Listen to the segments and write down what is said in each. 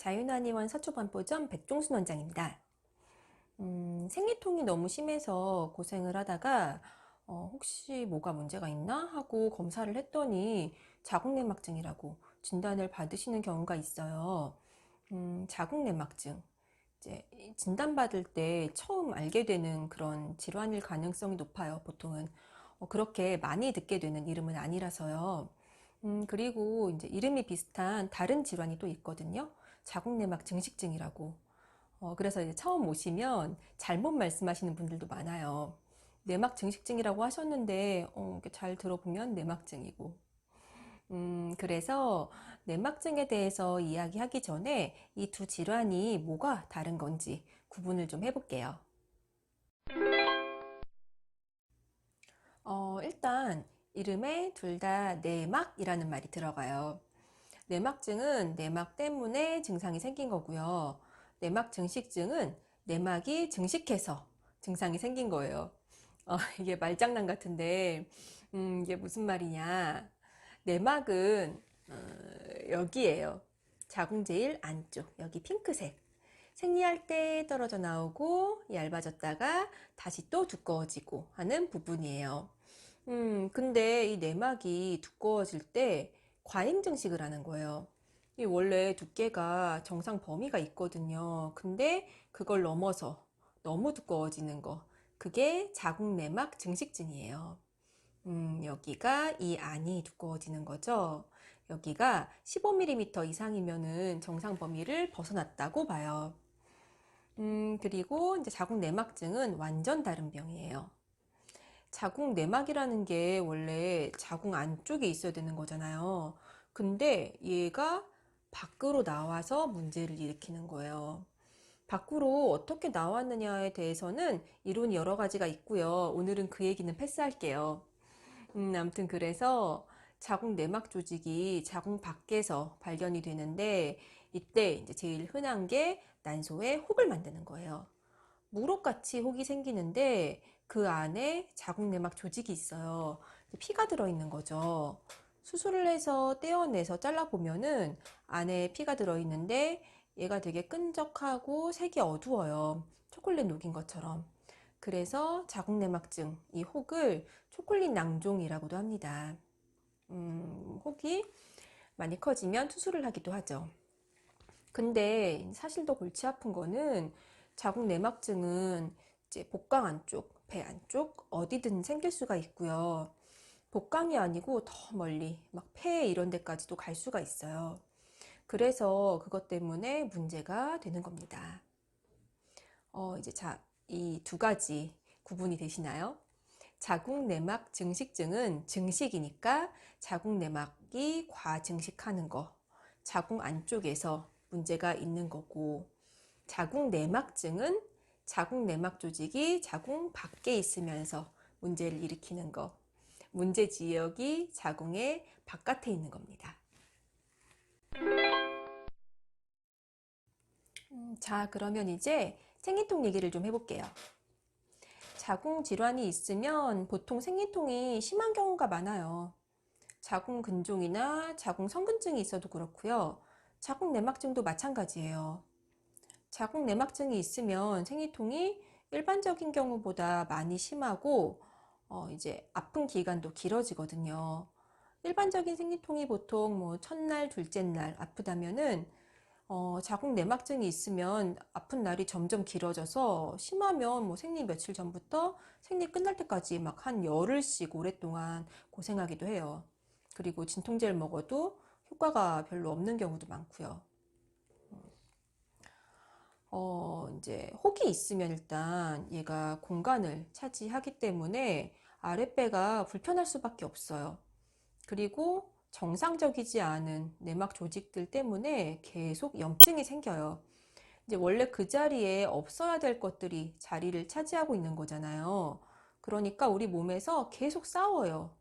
자유난이원 서초반포점 백종순 원장입니다. 생리통이 너무 심해서 고생을 하다가 혹시 뭐가 문제가 있나 하고 검사를 했더니 자궁내막증이라고 진단을 받으시는 경우가 있어요. 자궁내막증. 이제 진단받을 때 처음 알게 되는 그런 질환일 가능성이 높아요. 보통은 그렇게 많이 듣게 되는 이름은 아니라서요. 그리고 이제 이름이 비슷한 다른 질환이 또 있거든요. 자궁내막 증식증이라고. 그래서 이제 처음 오시면 잘못 말씀하시는 분들도 많아요. 내막 증식증이라고 하셨는데, 이렇게 잘 들어보면 내막증이고. 그래서 내막증에 대해서 이야기하기 전에 이 두 질환이 뭐가 다른 건지 구분을 좀 해볼게요. 일단 이름에 둘 다 내막이라는 말이 들어가요. 내막증은 내막 때문에 증상이 생긴 거고요. 내막 증식증은 내막이 증식해서 증상이 생긴 거예요. 이게 말장난 같은데, 이게 무슨 말이냐. 내막은 여기에요. 자궁 제일 안쪽, 여기 핑크색. 생리할 때 떨어져 나오고 얇아졌다가 다시 또 두꺼워지고 하는 부분이에요. 근데 이 내막이 두꺼워질 때 과잉 증식을 하는 거예요. 이 원래 두께가 정상 범위가 있거든요. 근데 그걸 넘어서 너무 두꺼워지는 거. 그게 자궁내막 증식증이에요. 여기가 이 안이 두꺼워지는 거죠. 여기가 15mm 이상이면은 정상 범위를 벗어났다고 봐요. 그리고 이제 자궁내막증은 완전 다른 병이에요. 자궁내막이라는 게 원래 자궁 안쪽에 있어야 되는 거잖아요. 근데 얘가 밖으로 나와서 문제를 일으키는 거예요. 밖으로 어떻게 나왔느냐에 대해서는 이론이 여러 가지가 있고요. 오늘은 그 얘기는 패스할게요. 아무튼 그래서 자궁 내막 조직이 자궁 밖에서 발견이 되는데 이때 이제 제일 흔한 게 난소에 혹을 만드는 거예요. 무릎같이 혹이 생기는데 그 안에 자궁내막 조직이 있어요. 피가 들어있는 거죠. 수술을 해서 떼어내서 잘라보면은 안에 피가 들어있는데 얘가 되게 끈적하고 색이 어두워요. 초콜릿 녹인 것처럼. 그래서 자궁내막증, 이 혹을 초콜릿 낭종이라고도 합니다. 혹이 많이 커지면 투수를 하기도 하죠. 근데 사실 더 골치 아픈 거는 자궁내막증은 이제 복강 안쪽, 배 안쪽 어디든 생길 수가 있고요. 복강이 아니고 더 멀리 막 폐 이런 데까지도 갈 수가 있어요. 그래서 그것 때문에 문제가 되는 겁니다. 이제 이 두 가지 구분이 되시나요? 자궁내막 증식증은 증식이니까 자궁내막이 과증식하는 거, 자궁 안쪽에서 문제가 있는 거고, 자궁내막증은 자궁내막 조직이 자궁 밖에 있으면서 문제를 일으키는 거, 문제 지역이 자궁의 바깥에 있는 겁니다. 자, 그러면 이제 생리통 얘기를 좀 해볼게요. 자궁 질환이 있으면 보통 생리통이 심한 경우가 많아요. 자궁 근종이나 자궁 성근증이 있어도 그렇고요. 자궁 내막증도 마찬가지예요. 자궁 내막증이 있으면 생리통이 일반적인 경우보다 많이 심하고 이제 아픈 기간도 길어지거든요. 일반적인 생리통이 보통 뭐 첫날, 둘째 날 아프다면은 자궁 내막증이 있으면 아픈 날이 점점 길어져서 심하면 뭐 생리 며칠 전부터 생리 끝날 때까지 막 한 열흘씩 오랫동안 고생하기도 해요. 그리고 진통제를 먹어도 효과가 별로 없는 경우도 많고요. 이제 혹이 있으면 일단 얘가 공간을 차지하기 때문에 아랫배가 불편할 수밖에 없어요. 그리고 정상적이지 않은 내막 조직들 때문에 계속 염증이 생겨요. 이제 원래 그 자리에 없어야 될 것들이 자리를 차지하고 있는 거잖아요. 그러니까 우리 몸에서 계속 싸워요.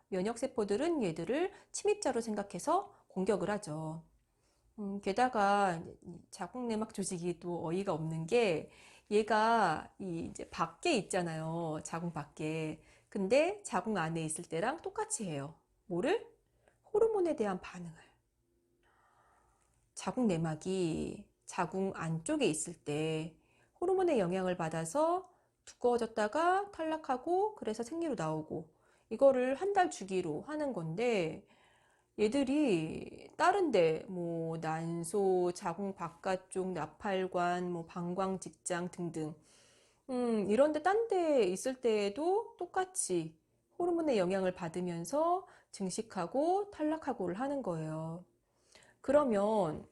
면역세포들은 얘들을 침입자로 생각해서 공격을 하죠. 게다가 자궁내막 조직이 또 어이가 없는 게 얘가 이제 밖에 있잖아요. 자궁 밖에. 근데 자궁 안에 있을 때랑 똑같이 해요. 뭐를? 호르몬에 대한 반응을. 자궁 내막이 자궁 안쪽에 있을 때 호르몬의 영향을 받아서 두꺼워졌다가 탈락하고 그래서 생리로 나오고 이거를 한 달 주기로 하는 건데 얘들이 다른데 뭐 난소, 자궁 바깥쪽 나팔관, 뭐 방광직장 등등 이런데 딴 데 있을 때에도 똑같이 호르몬의 영향을 받으면서 증식하고 탈락하고를 하는 거예요. 그러면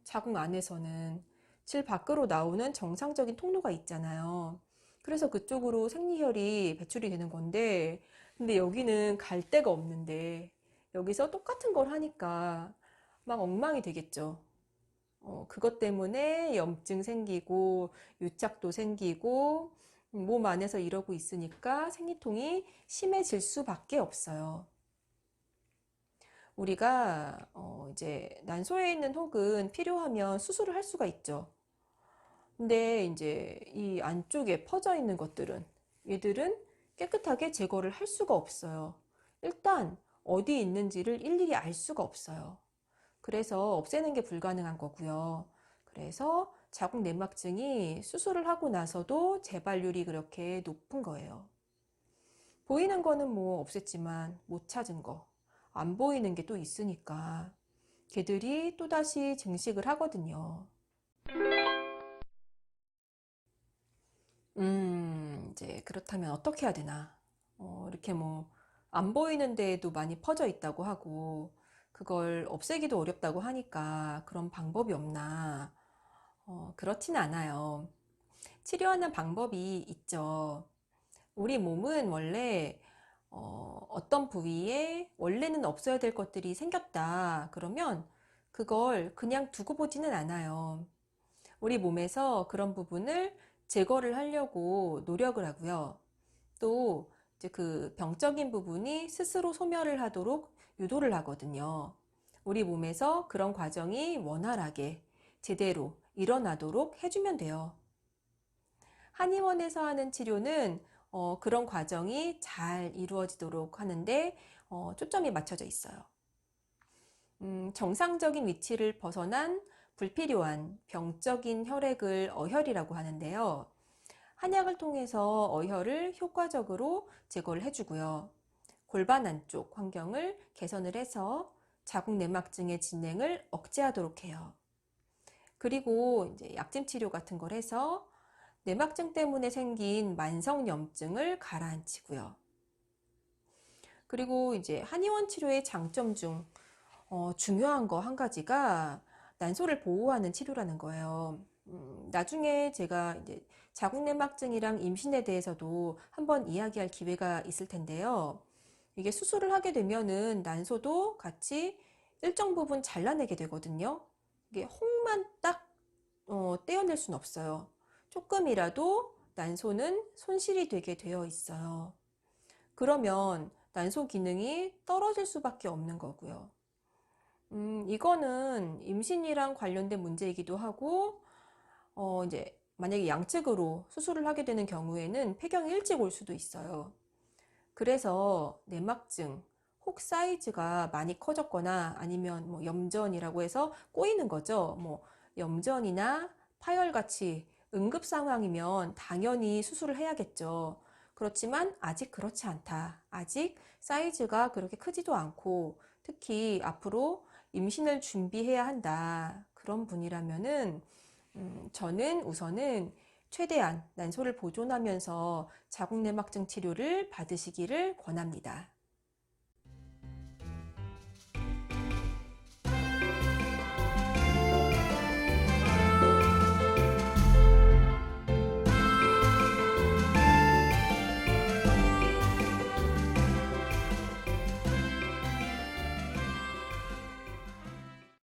자궁 안에서는 질 밖으로 나오는 정상적인 통로가 있잖아요. 그래서 그쪽으로 생리혈이 배출이 되는 건데 근데 여기는 갈 데가 없는데 여기서 똑같은 걸 하니까 막 엉망이 되겠죠. 그것 때문에 염증 생기고 유착도 생기고 몸 안에서 이러고 있으니까 생리통이 심해질 수밖에 없어요. 우리가 이제 난소에 있는 혹은 필요하면 수술을 할 수가 있죠. 근데 이제 이 안쪽에 퍼져 있는 것들은 얘들은 깨끗하게 제거를 할 수가 없어요. 일단 어디 있는지를 일일이 알 수가 없어요. 그래서 없애는 게 불가능한 거고요. 그래서 자궁 내막증이 수술을 하고 나서도 재발률이 그렇게 높은 거예요. 보이는 거는 뭐 없앴지만 못 찾은 거, 안 보이는 게 또 있으니까 걔들이 또다시 증식을 하거든요. 이제 그렇다면 어떻게 해야 되나? 이렇게 뭐 안 보이는 데에도 많이 퍼져 있다고 하고 그걸 없애기도 어렵다고 하니까 그런 방법이 없나? 그렇진 않아요. 치료하는 방법이 있죠. 우리 몸은 원래 어떤 부위에 원래는 없어야 될 것들이 생겼다. 그러면 그걸 그냥 두고 보지는 않아요. 우리 몸에서 그런 부분을 제거를 하려고 노력을 하고요. 또 이제 그 병적인 부분이 스스로 소멸을 하도록 유도를 하거든요. 우리 몸에서 그런 과정이 원활하게 제대로 일어나도록 해주면 돼요. 한의원에서 하는 치료는 그런 과정이 잘 이루어지도록 하는데 초점이 맞춰져 있어요. 정상적인 위치를 벗어난 불필요한 병적인 혈액을 어혈이라고 하는데요. 한약을 통해서 어혈을 효과적으로 제거를 해주고요. 골반 안쪽 환경을 개선을 해서 자궁 내막증의 진행을 억제하도록 해요. 그리고 이제 약점 치료 같은 걸 해서 내막증 때문에 생긴 만성염증을 가라앉히고요. 그리고 이제 한의원 치료의 장점 중 중요한 거 한 가지가 난소를 보호하는 치료라는 거예요. 나중에 제가 이제 자궁내막증이랑 임신에 대해서도 한번 이야기할 기회가 있을 텐데요. 이게 수술을 하게 되면은 난소도 같이 일정 부분 잘라내게 되거든요. 이게 혹만 딱 떼어낼 수는 없어요. 조금이라도 난소는 손실이 되게 되어 있어요. 그러면 난소 기능이 떨어질 수밖에 없는 거고요. 이거는 임신이랑 관련된 문제이기도 하고, 이제 만약에 양측으로 수술을 하게 되는 경우에는 폐경이 일찍 올 수도 있어요. 그래서 내막증, 혹 사이즈가 많이 커졌거나 아니면 뭐 염전이라고 해서 꼬이는 거죠. 뭐 염전이나 파열같이 응급 상황이면 당연히 수술을 해야겠죠. 그렇지만 아직 그렇지 않다. 아직 사이즈가 그렇게 크지도 않고 특히 앞으로 임신을 준비해야 한다. 그런 분이라면은 저는 우선은 최대한 난소를 보존하면서 자궁내막증 치료를 받으시기를 권합니다.